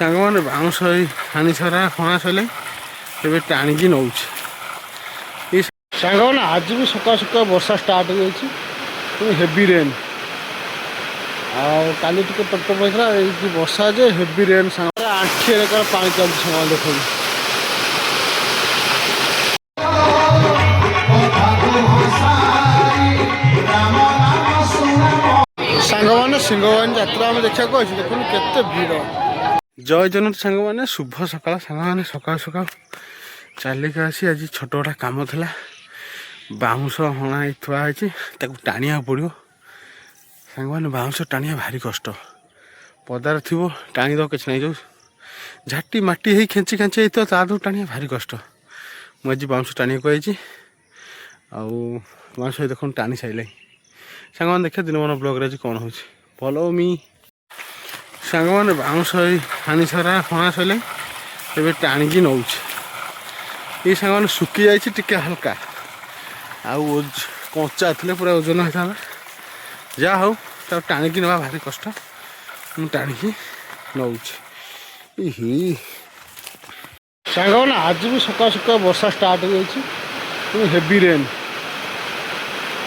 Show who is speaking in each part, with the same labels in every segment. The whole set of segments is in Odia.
Speaker 1: ସାଙ୍ଗମାନେ ବାଉଁଶ ଏଇ ହାଣି ଛରା ଖଣା ସଇଲେ ଏବେ ଟାଣିକି ନଉଛି। ଏଇ ସାଙ୍ଗମାନେ ଆଜି ବି ସକାଳୁ ସକାଳୁ ବର୍ଷା ଷ୍ଟାର୍ଟ ହେଇଯାଇଛି, ପୁଣି ହେଭି ରେନ୍। ଆଉ କାଲି ଟିକେ ଟପ ଟପ ହେଇଥିଲା, ଏଇ ବର୍ଷା ଯେ ହେଭି ରେନ୍ ସାଙ୍ଗରେ ଆଣ୍ଠିଏରେ କାଳେ ପାଣି ଚାଲୁଛି ସାଙ୍ଗମାନେ ଦେଖନ୍ତୁ। ସାଙ୍ଗମାନେ ସିଂହବାହିନୀ ଯାତ୍ରା ଆମେ ଦେଖିବାକୁ ଆସିଛୁ, ଦେଖନ୍ତୁ କେତେ ଭିଡ଼। ଜୟ ଜଗନ୍ନାଥ ସାଙ୍ଗମାନେ, ଶୁଭ ସକାଳ ସାଙ୍ଗମାନେ। ସକାଳୁ ସକାଳୁ ଚାଲିକି ଆସି ଆଜି ଛୋଟ ଗୋଟେ କାମ ଥିଲା, ବାଉଁଶ ହଣା ହେଇ ଥୁଆ ହେଇଛି, ତାକୁ ଟାଣିବାକୁ ପଡ଼ିବ। ସାଙ୍ଗମାନେ ବାଉଁଶ ଟାଣିବା ଭାରି କଷ୍ଟ, ପଦାରେ ଥିବ ଟାଣିଦେବ କିଛି ନାହିଁ, ଯେଉଁ ଝାଟି ମାଟି ହେଇ ଖେଞ୍ଚି ଖେଞ୍ଚି ହେଇଥିବ ତାଠୁ ଟାଣିବା ଭାରି କଷ୍ଟ। ମୁଁ ଆଜି ବାଉଁଶ ଟାଣିବାକୁ ଆଇଛି, ଆଉ ବାଉଁଶ ଦେଖନ୍ତୁ ଟାଣି ସାରିଲାଣି। ସାଙ୍ଗମାନେ ଦେଖିବା ଦିନମାନ ବ୍ଲଗ୍ରେ ଆଜି କ'ଣ ହେଉଛି, ଫଲୋ ମି। ସାଙ୍ଗମାନେ ବାଉଁଶ ଏଇ ହାଣି ଛରା ଖଣା ସଇଲେ ଏବେ ଟାଣିକି ନଉଛି। ଏଇ ସାଙ୍ଗମାନେ ଶୁଖି ଯାଇଛି ଟିକେ ହାଲକା, ଆଉ କଞ୍ଚା ଥିଲେ ପୁରା ଓଜନ ହେଇଥାନ୍ତା। ଯାହା ହଉ ତାକୁ ଟାଣିକି ନେବା ଭାରି କଷ୍ଟ, ମୁଁ ଟାଣିକି ନଉଛି। ସାଙ୍ଗମାନେ ଆଜି ବି ସକାଳୁ ସକାଳୁ ବର୍ଷା ଷ୍ଟାର୍ଟ ହେଇଯାଇଛି, ପୁଣି ହେଭି ରେନ୍।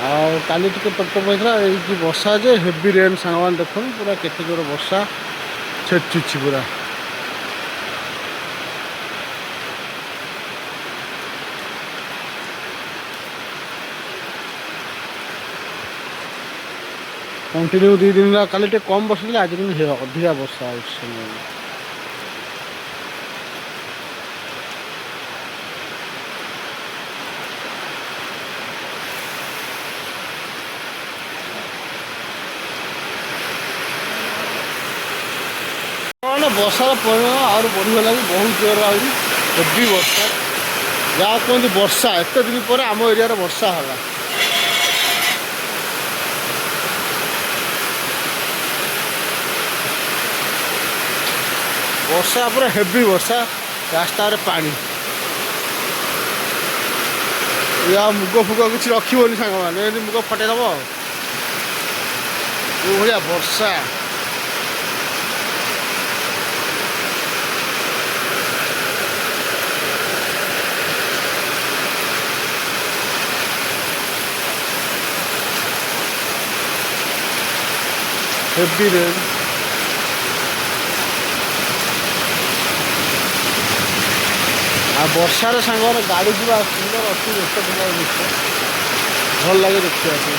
Speaker 1: ଆଉ କାଲି ଟିକେ ଟପ ଟପ ହେଇଥିଲା, ଏଇ ବର୍ଷା ଯେ ହେଭି ରେନ୍ ସାଙ୍ଗମାନେ ଦେଖନ୍ତୁ ପୁରା କେତେ ଜୋର ବର୍ଷା ଛେଚୁଛି ପୁରା। କଣ୍ଟିନ୍ୟୁ 2 ଦିନ ହେଲା, କାଲି ଟିକେ କମ୍ ବର୍ଷା ଥିଲା, ଆଜି କିନ୍ତୁ ଅଧିକା ବର୍ଷା ହେଉଛି। ବର୍ଷାର ପରିମାଣ ଆହୁରି ବଢ଼ିଗଲାଣି, ବହୁତ ଜୋର ଆହୁରି ହେଭି ବର୍ଷା। ଯାହା କୁହନ୍ତି ବର୍ଷା, ଏତେ ଦିନ ପରେ ଆମ ଏରିଆରେ ବର୍ଷା ହେଲା। ବର୍ଷା ପୁରା ହେଭି ବର୍ଷା, ରାସ୍ତାରେ ପାଣି। ୟା ମୁଗ ଫୁଗ କିଛି ରଖିବନି ସାଙ୍ଗମାନେ, ଏମିତି ମୁଗ ଫଟେଇଦେବ ଆଉ। କୋଉ ଭଳିଆ ବର୍ଷା। Heavy rain. ଆଉ ବର୍ଷାରେ ସାଙ୍ଗରେ ଗାଡ଼ି ଯିବା ସୁନ୍ଦର ଅତି ଏତେ ସୁନ୍ଦର ଦୃଶ୍ୟ, ଭଲ ଲାଗେ ଦେଖିବାକୁ।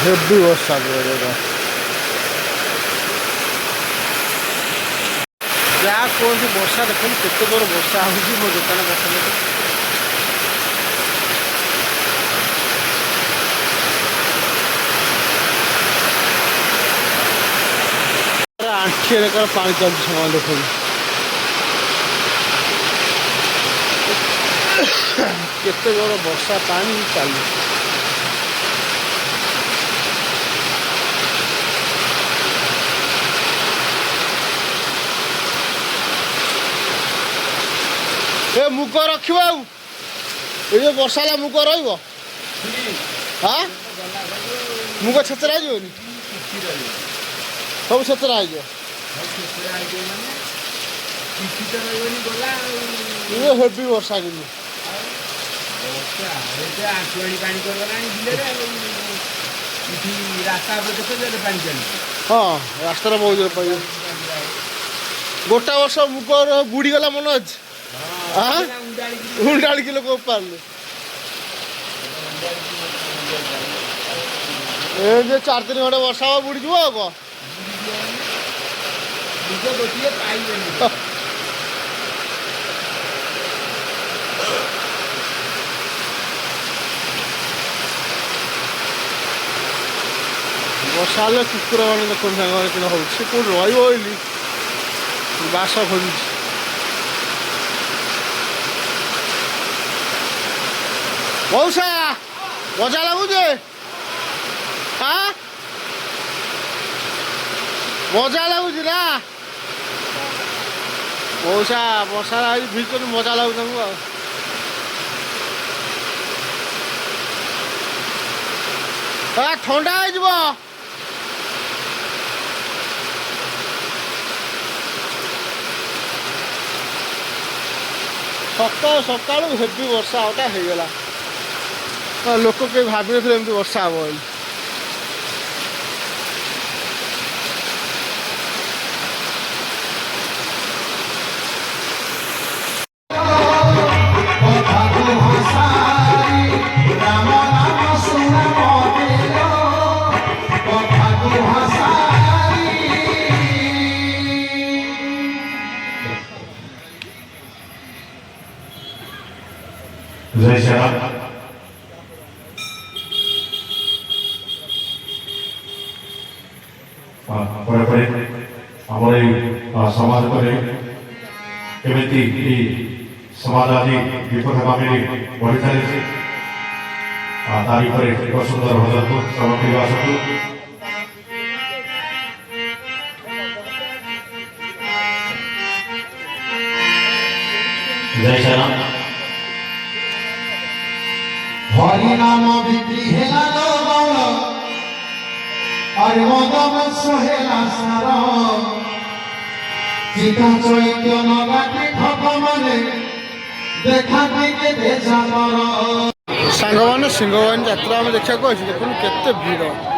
Speaker 1: ହେଭି ବର୍ଷା ଯାହା କୁହନ୍ତି ବର୍ଷା, ଦେଖନ୍ତୁ କେତେ ଜୋର ବର୍ଷା ହେଉଛି। ମୋ ଦୋକାନ ପାଖରେ ଆଣ୍ଠିଏରେ କାଳେ ପାଣି ଚାଲୁଛି ସାଙ୍ଗମାନେ ଦେଖନ୍ତୁ। କେତେ ଜୋର ବର୍ଷା, ପାଣି ଚାଲୁଛି। ଏ ମୁଗ ରଖିବ, ଆଉ ଏ ଯେଉଁ ବର୍ଷା ହେଲା ମୁଗ ରହିବ? ହଁ, ମୁଗ ଛେଚରା ହେଇଯିବନି? ସବୁ ଛେଚରା ହେଇଯିବ। ଇଏ ହେଭି ବର୍ଷା କିନ୍ତୁ। ହଁ, ରାସ୍ତାରେ ବହୁତ ଜୋର ପାଣି। ଗୋଟା ବର୍ଷ ମୁଗ ବୁଡ଼ିଗଲା ମନେ ଅଛି? ଉଣ୍ଡାଳିକି ଲୋକ ପାରିଲେ। ଏ ଯେ 4 ଦିନ ଖଣ୍ଡେ ବର୍ଷା ହବ ବୁଡ଼ିଯିବ ଆଉ କ'ଣ। ବର୍ଷା ହେଲେ କୁକୁର ମାନେ ଦେଖନ୍ତୁ ସାଙ୍ଗମାନେ କିଣା ହେଉଛି, ସେ କେଉଁଠି ରହିବ ବୋଲି ବାସ ଖୋଜୁଛି। ମଉସା ମଜା ଲାଗୁଛି? ହଁ, ମଜା ଲାଗୁଛି ନା? ମଉସା ବର୍ଷା ଭିଜୁଛନ୍ତି, ମଜା ଲାଗୁଛି ତାଙ୍କୁ ଆଉ। ଥଣ୍ଡା ହେଇଯିବ। ସକାଳୁ ହେଭି ବର୍ଷା ହଟା ହେଇଗଲା। ଲୋକ କେହି ଭାବିନଥିଲେ ଏମିତି ବର୍ଷା ହବ ବୋଲି।
Speaker 2: जय श्री राम। ପରେ ପରେ ଆମର ଏଇ ସମାଜ ପରେ କେମିତି ଏଇ ସମାଜ ଆଜି ବିପଥଗାମୀରେ ବଢ଼ି ଚାଲିଛି ତାରି ଉପରେ ଏକ ସୁନ୍ଦର ଭଜନକୁ ଶ୍ରବଣ କରିବା ଆସନ୍ତୁ। ଜୟ ଶ୍ରୀ ରାମ।
Speaker 3: हरि नाम बिक्री हेला गौर हरि मदम सोहेला सार चिता चैत्य नगाटी ठक माने देखा के
Speaker 1: ସାଙ୍ଗମାନେ ସିଂହବାହିନୀ ଯାତ୍ରା ଆମେ ଦେଖିବାକୁ ଆସିଛୁ। ଦେଖନ୍ତୁ କେତେ ଭିଡ଼।